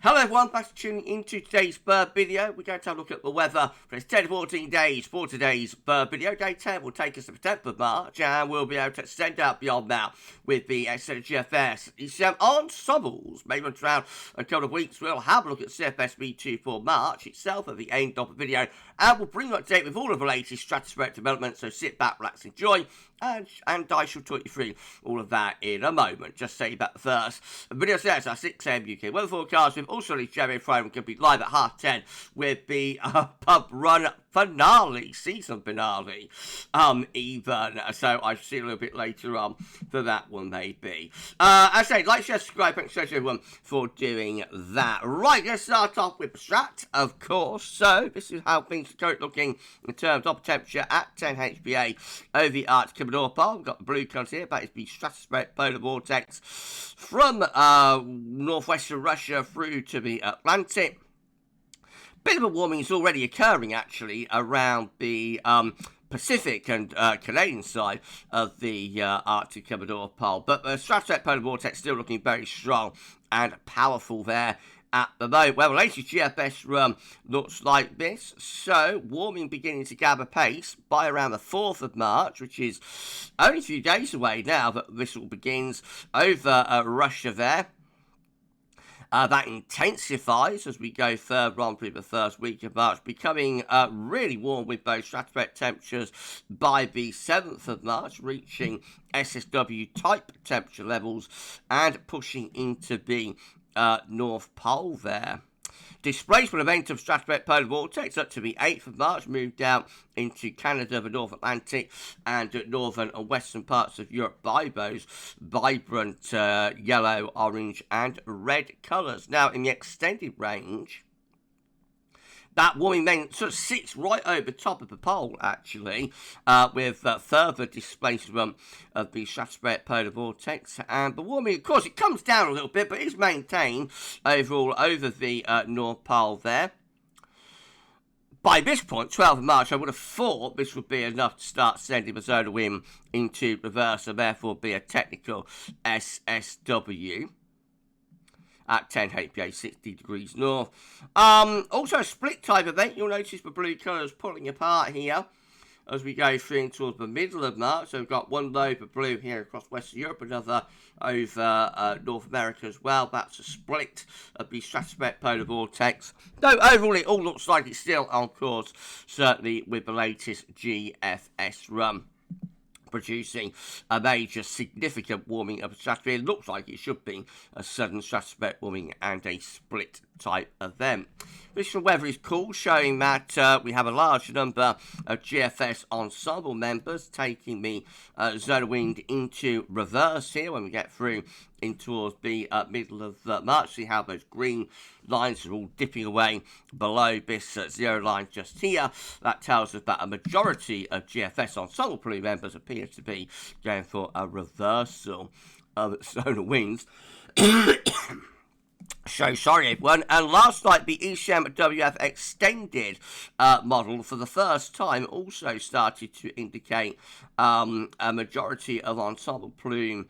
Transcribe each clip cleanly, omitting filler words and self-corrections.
Hello everyone, thanks for tuning into today's bird video. We're going to have a look at the weather for its 10 to 14 days for today's bird video. Day 10 will take us to the 10th of March and we'll be able to extend out beyond that with the GFS ECM ensembles. Maybe around a couple of weeks we'll have a look at CFS V2 for March itself at the end of the video, and we'll bring you up to date with all of the latest stratospheric developments, so sit back, relax, enjoy, and I shall talk you through all of that in a moment. Just say about the first. The video says our 6 AM UK weather forecast with also the January Friday. We're going to be live at 10:30 with the pub run finale, season finale, even. So I see a little bit later on for that one, maybe. As I say, like, share, subscribe, thanks to everyone for doing that. Right, let's start off with the strat, of course. So this is how things are currently looking in terms of temperature at 10 HPA over the Arctic North Pole. We've got the blue colours here, that is the stratospheric polar vortex from northwestern Russia through to the Atlantic. Bit of a warming is already occurring, actually, around the Pacific and Canadian side of the Arctic North Pole. But the stratospheric polar vortex still looking very strong and powerful there at the moment. Well, the latest GFS run looks like this. So, warming beginning to gather pace by around the 4th of March, which is only a few days away now that this all begins over Russia there. That intensifies as we go further on through the first week of March, becoming really warm with those stratospheric temperatures by the 7th of March, reaching SSW type temperature levels and pushing into the North Pole there. Displacement event of stratospheric polar vortex up to the 8th of March, moved out into Canada, the North Atlantic, and northern and western parts of Europe by those vibrant yellow, orange, and red colours. Now, in the extended range, that warming then sort of sits right over the top of the pole, actually, with further displacement of the stratospheric polar vortex. And the warming, of course, it comes down a little bit, but is maintained overall over the North Pole there. By this point, 12th of March, I would have thought this would be enough to start sending the solar wind into reverse, and therefore be a technical SSW. At 10 HPA, 60 degrees north. Also a split type event. You'll notice the blue colours pulling apart here as we go through towards the middle of March. So we've got one lobe of blue here across Western Europe, another over North America as well. That's a split of the stratospheric polar vortex. Though overall it all looks like it's still on course, certainly with the latest GFS run, producing a major significant warming of the stratosphere. It looks like it should be a sudden stratospheric warming and a split type event. Visual weather is cool, showing that we have a large number of GFS ensemble members taking the solar wind into reverse here when we get through in towards the middle of March. See how those green lines are all dipping away below this 0 line just here. That tells us that a majority of GFS ensemble blue members appear to be going for a reversal of solar winds. So sorry everyone. And last night the ECM WF extended model for the first time also started to indicate a majority of ensemble plume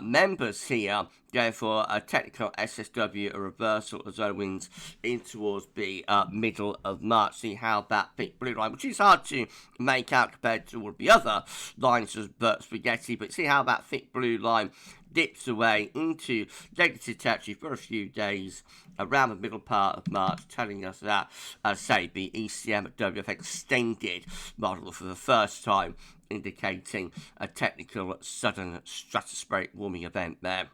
members here going for a technical SSW, a reversal of solar winds in towards the middle of March. See how that thick blue line, which is hard to make out compared to all the other lines of spaghetti, but see how that thick blue line dips away into negative territory for a few days around the middle part of March, telling us that, say, the ECM WF extended model for the first time, indicating a technical sudden stratospheric warming event there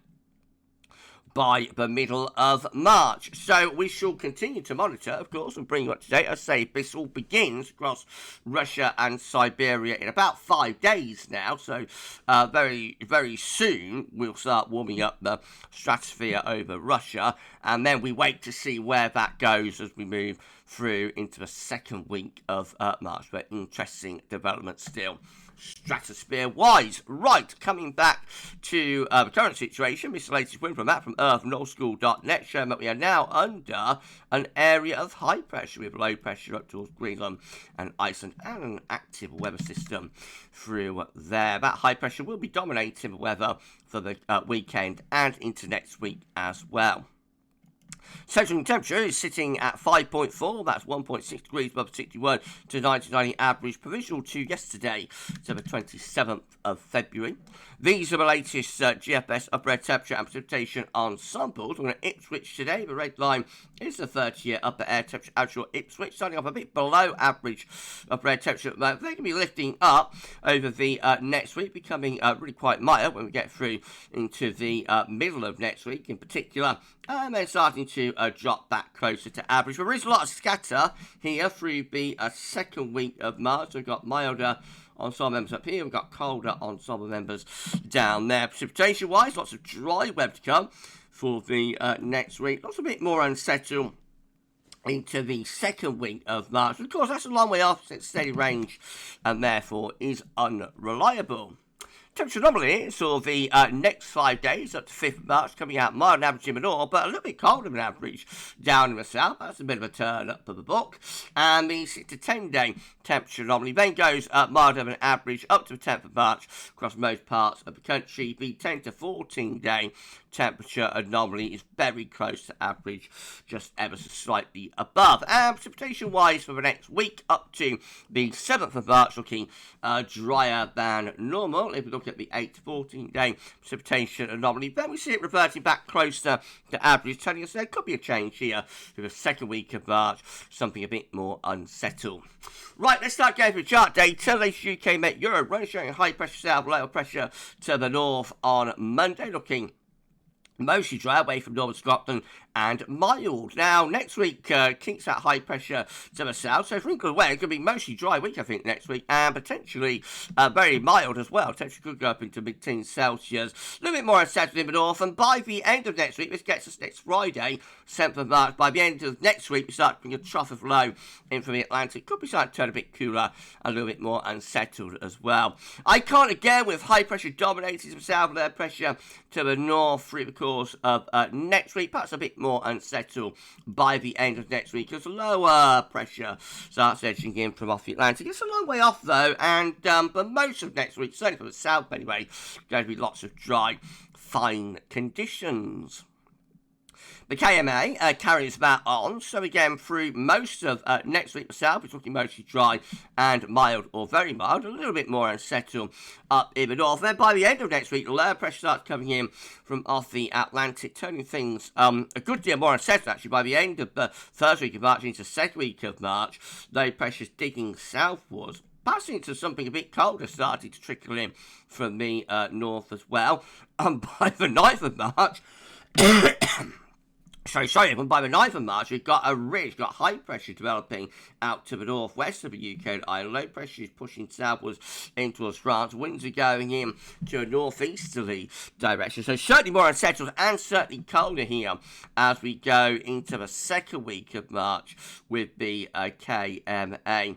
by the middle of March. So we shall continue to monitor, of course, and bring you up to date. As I say, this all begins across Russia and Siberia in about 5 days now. So very, very soon we'll start warming up the stratosphere over Russia. And then we wait to see where that goes as we move through into the second week of March. But interesting development still, stratosphere-wise. Right, coming back to the current situation, this is the latest wind from that from earth.nullschool.net, showing that we are now under an area of high pressure with low pressure up towards Greenland and Iceland and an active weather system through there. That high pressure will be dominating the weather for the weekend and into next week as well. Central temperature is sitting at 5.4, that's 1.6 degrees above 61 to 1990 average, provisional to yesterday, so the 27th of February. These are the latest GFS upper air temperature and precipitation ensembles. We're going to Ipswich today. The red line is the 30-year upper air temperature outshore Ipswich, starting off a bit below average upper air temperature at the moment. They're going to be lifting up over the next week, becoming really quite mild when we get through into the middle of next week in particular, and then starting to drop back closer to average. There is a lot of scatter here through the second week of March. We've got milder ensemble members up here, we've got colder ensemble members down there. Precipitation wise, lots of dry weather to come for the next week. Lots a bit more unsettled into the second week of March. Of course, that's a long way off, it's steady range and therefore is unreliable. Temperature anomaly for the next 5 days up to 5th of March, coming out mild and average in the north, but a little bit colder than average down in the south. That's a bit of a turn up of the book. And the 6 to 10 day temperature anomaly then goes milder than average up to the 10th of March across most parts of the country. The 10 to 14 day temperature anomaly is very close to average, just ever so slightly above. And precipitation wise for the next week up to the 7th of March, looking drier than normal. If we look at the 8 to 14 day precipitation anomaly, then we see it reverting back closer to average, telling us there could be a change here for the second week of March, something a bit more unsettled. Right, let's start going through chart data. Latest UK Met Euro run showing high pressure south, low pressure to the north on Monday, looking mostly dry away from northern Scotland and mild. Now, next week keeps that high pressure to the south, so for England weather, it could be mostly dry week, I think, next week, and potentially very mild as well. Temperature could go up into mid-teens Celsius. A little bit more unsettled in the north, and by the end of next week, this gets us next Friday, 7th of March, by the end of next week, we start bringing a trough of low in from the Atlantic. Could be starting to turn a bit cooler, a little bit more unsettled as well. Icon again with high pressure dominating the south, low pressure to the north through the course of next week, perhaps a bit more unsettled by the end of next week as lower pressure starts edging in from off the Atlantic. It's a long way off though, and for most of next week, certainly from the south anyway, going to be lots of dry, fine conditions. The KMA carries that on, so again through most of next week, the south is looking mostly dry and mild or very mild, a little bit more unsettled up in the north. Then by the end of next week, the lower pressure starts coming in from off the Atlantic, turning things a good deal more unsettled actually by the end of the first week of March into the second week of March. Low pressure's digging southwards, passing into something a bit colder, starting to trickle in from the north as well. By the 9th of March, by the 9th of March, we've got a ridge, got high pressure developing out to the northwest of the UK and Ireland. Low pressure is pushing southwards in towards France. Winds are going in to a northeasterly direction. So certainly more unsettled and certainly colder here as we go into the second week of March with the KMA.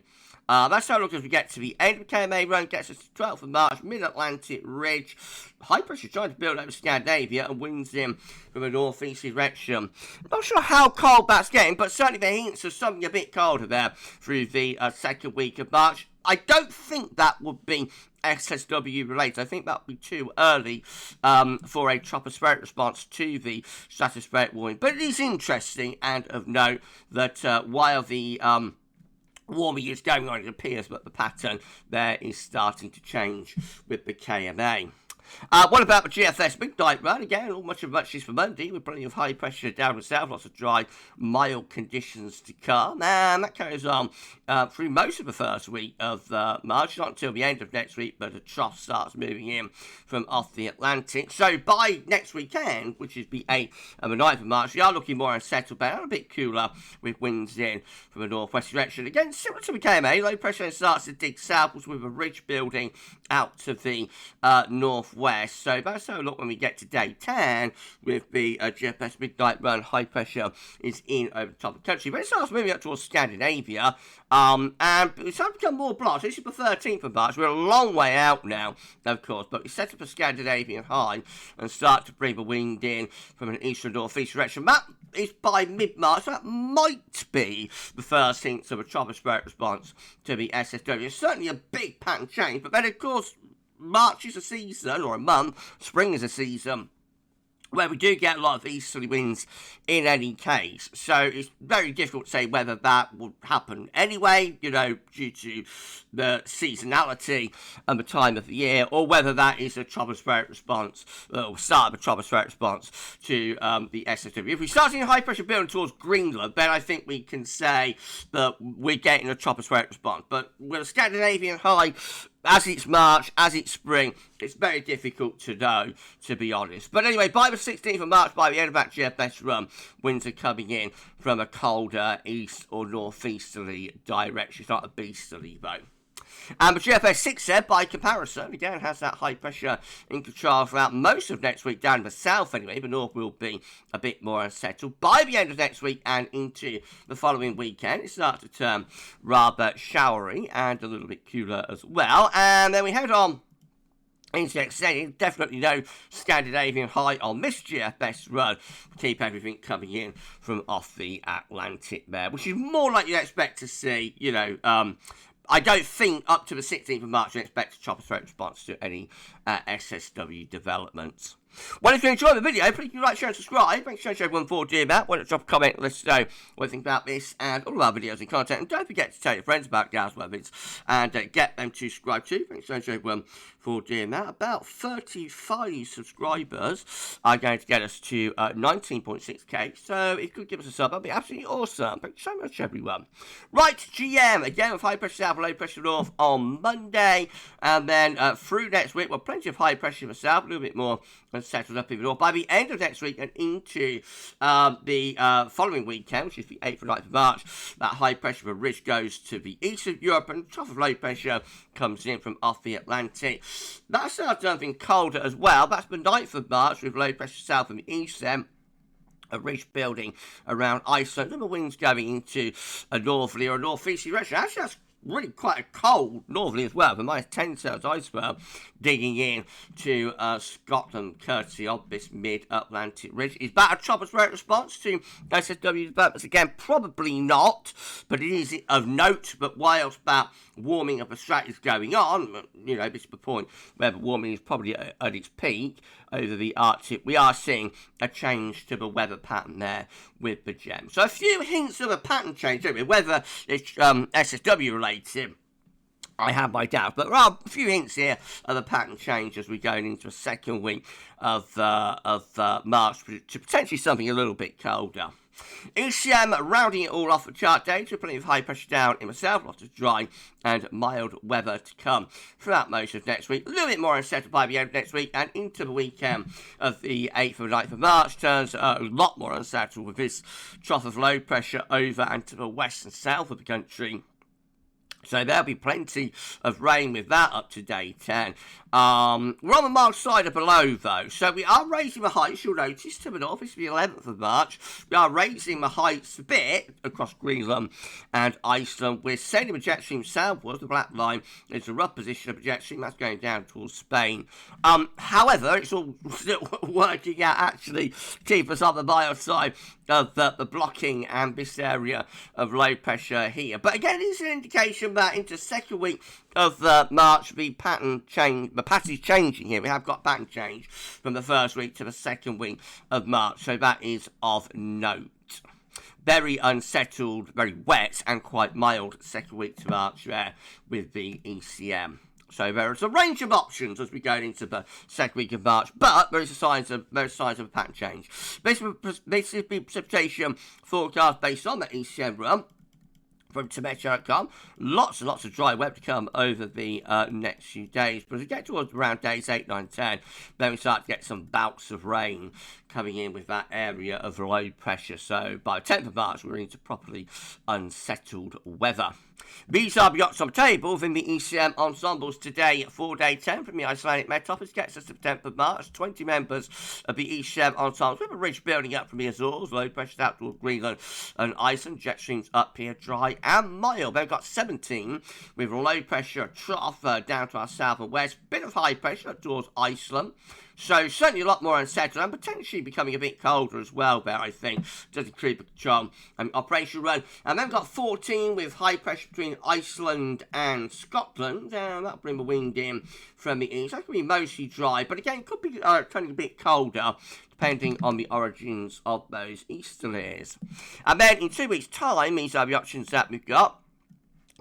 That's how it looks as we get to the end of the KMA run, gets us to 12th of March, mid-Atlantic ridge. High pressure trying to build over Scandinavia and winds in from a northeast direction. I'm not sure how cold that's getting, but certainly the hints of something a bit colder there through the second week of March. I don't think that would be SSW related. I think that would be too early for a tropospheric response to the stratospheric warming. But it is interesting and of note that while the warming is going on, it appears that the pattern there is starting to change with the KMA. What about the GFS midnight run? Again, all much of muchness for Monday, with plenty of high pressure down the south, lots of dry, mild conditions to come. And that carries on through most of the first week of March, not until the end of next week, but the trough starts moving in from off the Atlantic. So by next weekend, which is the 8th and the 9th of March, we are looking more unsettled, but a bit cooler with winds in from the northwest direction. Again, similar to the KMA, low pressure starts to dig southwards with a ridge building out to the northwest. So that's how it looks when we get to day 10 with the GFS midnight run. High pressure is in over the top of the country, but it starts moving up towards Scandinavia, and it's starting to become more blotchy. This is the 13th of March. We're a long way out now, of course, but we set up a Scandinavian high and start to bring the wind in from an east and northeast direction. That is by mid-March. That might be the first hints of a tropospheric response to the SSW. It's certainly a big pattern change, but then of course March is a season, or a month, spring is a season where we do get a lot of easterly winds in any case. So it's very difficult to say whether that would happen anyway, you know, due to the seasonality and the time of the year, or whether that is a tropospheric response, or start of a tropospheric response to the SSW. If we start seeing high pressure building towards Greenland, then I think we can say that we're getting a tropospheric response. But with a Scandinavian high, as it's March, as it's spring, it's very difficult to know, to be honest. But anyway, by the 16th of March, by the end of that GFS run, winds are coming in from a colder east or northeasterly direction. It's not a beasterly, though. And the GFS V2, by comparison, again, has that high pressure in control throughout most of next week, down in the south anyway. The north will be a bit more unsettled. By the end of next week and into the following weekend, it starts to turn rather showery and a little bit cooler as well. And then we head on into extending, definitely no Scandinavian high on this GFS run. Keep everything coming in from off the Atlantic there, which is more like you'd expect to see, you know, I don't think up to the 16th of March you expect a tropospheric response to any SSW developments. Well, if you enjoyed the video, please like, share and subscribe. Thanks so much everyone for doing that. Why don't drop a comment, let us know what you think about this and all of our videos and content. And don't forget to tell your friends about GavsWeatherVids and get them to subscribe too. Thanks so much everyone for doing that. About 35 subscribers are going to get us to 19.6k. So if you could give us a sub, that'd be absolutely awesome. Thanks so much everyone. Right, GM, again with high pressure south and low pressure north on Monday. And then through next week, well, plenty of high pressure in the south, a little bit more and settled up even more. By the end of next week and into the following weekend, which is the 8th and 9th of March, that high pressure of a ridge goes to the east of Europe and trough of low pressure comes in from off the Atlantic. That starts something colder as well. That's the 9th of March with low pressure south from the east then. A ridge building around Iceland, and the winds going into a northerly or a northeasterly direction. Actually, that's really quite a cold northerly as well. The -10 celsius iceberg digging in to Scotland, courtesy of this mid-Atlantic ridge. Is that a tropospheric response to SSW developments? Again, probably not, but it is of note that whilst that warming of the strat is going on, you know, this is the point where the warming is probably at its peak over the Arctic, we are seeing a change to the weather pattern there with the gem. So a few hints of a pattern change, whether it's SSW related, I have my doubts, but there are a few hints here of a pattern change as we go into the second week of March to potentially something a little bit colder. ECM rounding it all off with chart data, plenty of high pressure down in the south, lots of dry and mild weather to come throughout most of next week. A little bit more unsettled by the end of next week and into the weekend of the 8th and 9th of March. Turns a lot more unsettled with this trough of low pressure over and to the west and south of the country. So there'll be plenty of rain with that up to day 10. We're on the mild side of below, though. So we are raising the heights, you'll notice, to the north. It's the 11th of March. We are raising the heights a bit across Greenland and Iceland. We're sending the jet stream southwards. The black line is the rough position of the jet stream. That's going down towards Spain. However, it's all still working out, actually, keep us on the mild side of the blocking and this area of low pressure here. But again, it's an indication that into second week of March, the pattern is changing here. We have got pattern change from the first week to the second week of March, so that is of note. Very unsettled, very wet and quite mild second week to March there with the ECM. So there is a range of options as we go into the second week of March, but there is signs of a pattern change. This is the precipitation forecast based on the ECM run from Tametia.com. Lots and lots of dry weather to come over the next few days. But as we get towards around days 8, 9, 10, then we start to get some bouts of rain coming in with that area of low pressure. So by the 10th of March, we're into properly unsettled weather. These are the yachts on the table within the ECM ensembles today for day 10 from the Icelandic Met Office. Gets us to the 10th of March. 20 members of the ECM ensembles with a ridge building up from the Azores. Low pressure out towards Greenland and Iceland. Jet streams up here dry and mild. Then we've got 17 with low pressure trough down to our south and west. Bit of high pressure towards Iceland. So certainly a lot more unsettled and potentially becoming a bit colder as well there, I think. Does include control and operation run. And then we've got 14 with high pressure between Iceland and Scotland. And that'll bring the wind in from the east. That could be mostly dry, but again, could be turning a bit colder, depending on the origins of those easterlies. And then in 2 weeks' time, these are the options that we've got.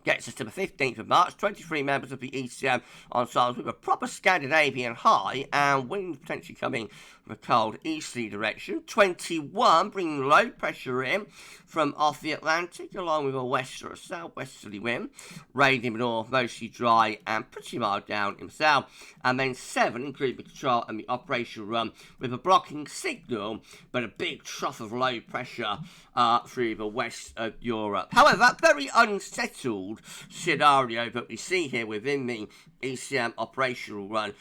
Gets us to the 15th of March, 23 members of the ECM ensembles with a proper Scandinavian high and winds potentially coming from a cold easterly direction. 21 bringing low pressure in from off the Atlantic along with a west or a southwesterly wind. Rain in the north, mostly dry and pretty mild down in the south. And then 7 including the control and the operational run with a blocking signal but a big trough of low pressure through the west of Europe. However, that very unsettled scenario that we see here within the ECM operational run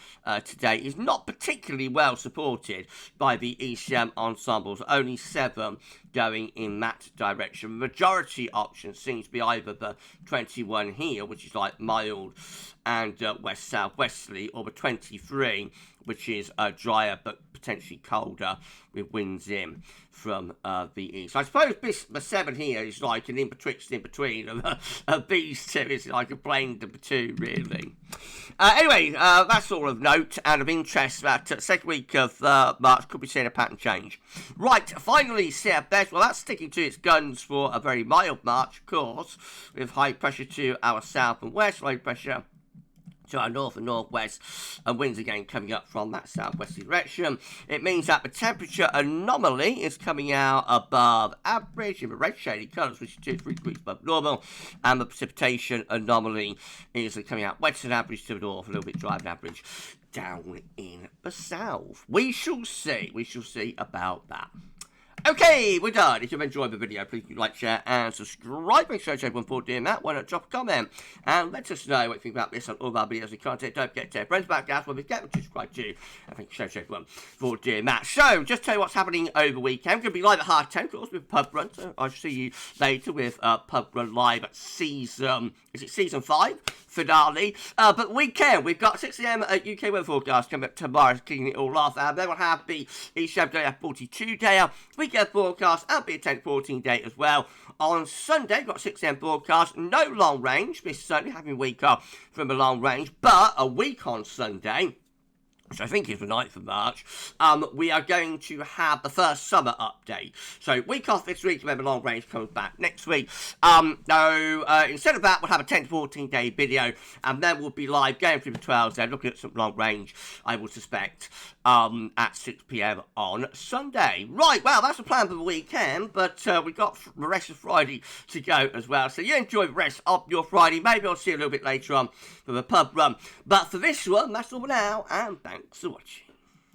today is not particularly well supported by the ECM ensembles. Only 7 going in that direction. The majority option seems to be either the 21 here, which is like mild and west-southwesterly, or the 23, which is drier but potentially colder with winds in from the east. I suppose the 7 here is like an in-between of these two. It's like a blend of the two, really. Anyway, that's all of note and of interest that second week of March could be seeing a pattern change. Right, finally, CFS. Well, that's sticking to its guns for a very mild March, of course, with high pressure to our south and west, low pressure to our north and northwest, and winds again coming up from that southwesterly direction. It means that the temperature anomaly is coming out above average in the red shaded colours, which is 2 to 3 degrees above normal, and the precipitation anomaly is coming out wetter than average to the north, a little bit drier than average down in the south. We shall see about that. Okay, we're done. If you've enjoyed the video, please like, share, and subscribe. Make sure to everyone for doing that. Why not drop a comment and let us know what you think about this on all of our videos and content. Don't forget to tell friends about GavsWeatherVids, get them to subscribe to. And thank you so everyone for doing that. So, just tell you what's happening over the weekend. We're going to be live at 10:30, of course, with Pub Run. So I'll see you later with Pub Run live at season 5 finale. But weekend, we've got 6 AM at UK weather forecast coming up tomorrow, kicking it all off. And then we'll have the ECM day 42 day. Weekend forecast and be a 10 to 14 day as well. On Sunday, we've got 6 AM broadcast, no long range. This Sunday, having a week off from a long range, but a week on Sunday, which I think is the 9th of March, we are going to have the first summer update. So, week off this week, remember long range comes back next week. Instead of that, we'll have a 10 to 14 day video, and then we'll be live going through the 12s there, looking at some long range, I would suspect, at 6 PM on Sunday. Right, well, that's the plan for the weekend, but we've got the rest of Friday to go as well. So, you enjoy the rest of your Friday. Maybe I'll see you a little bit later on for the pub run. But for this one, that's all for now, and thanks for watching.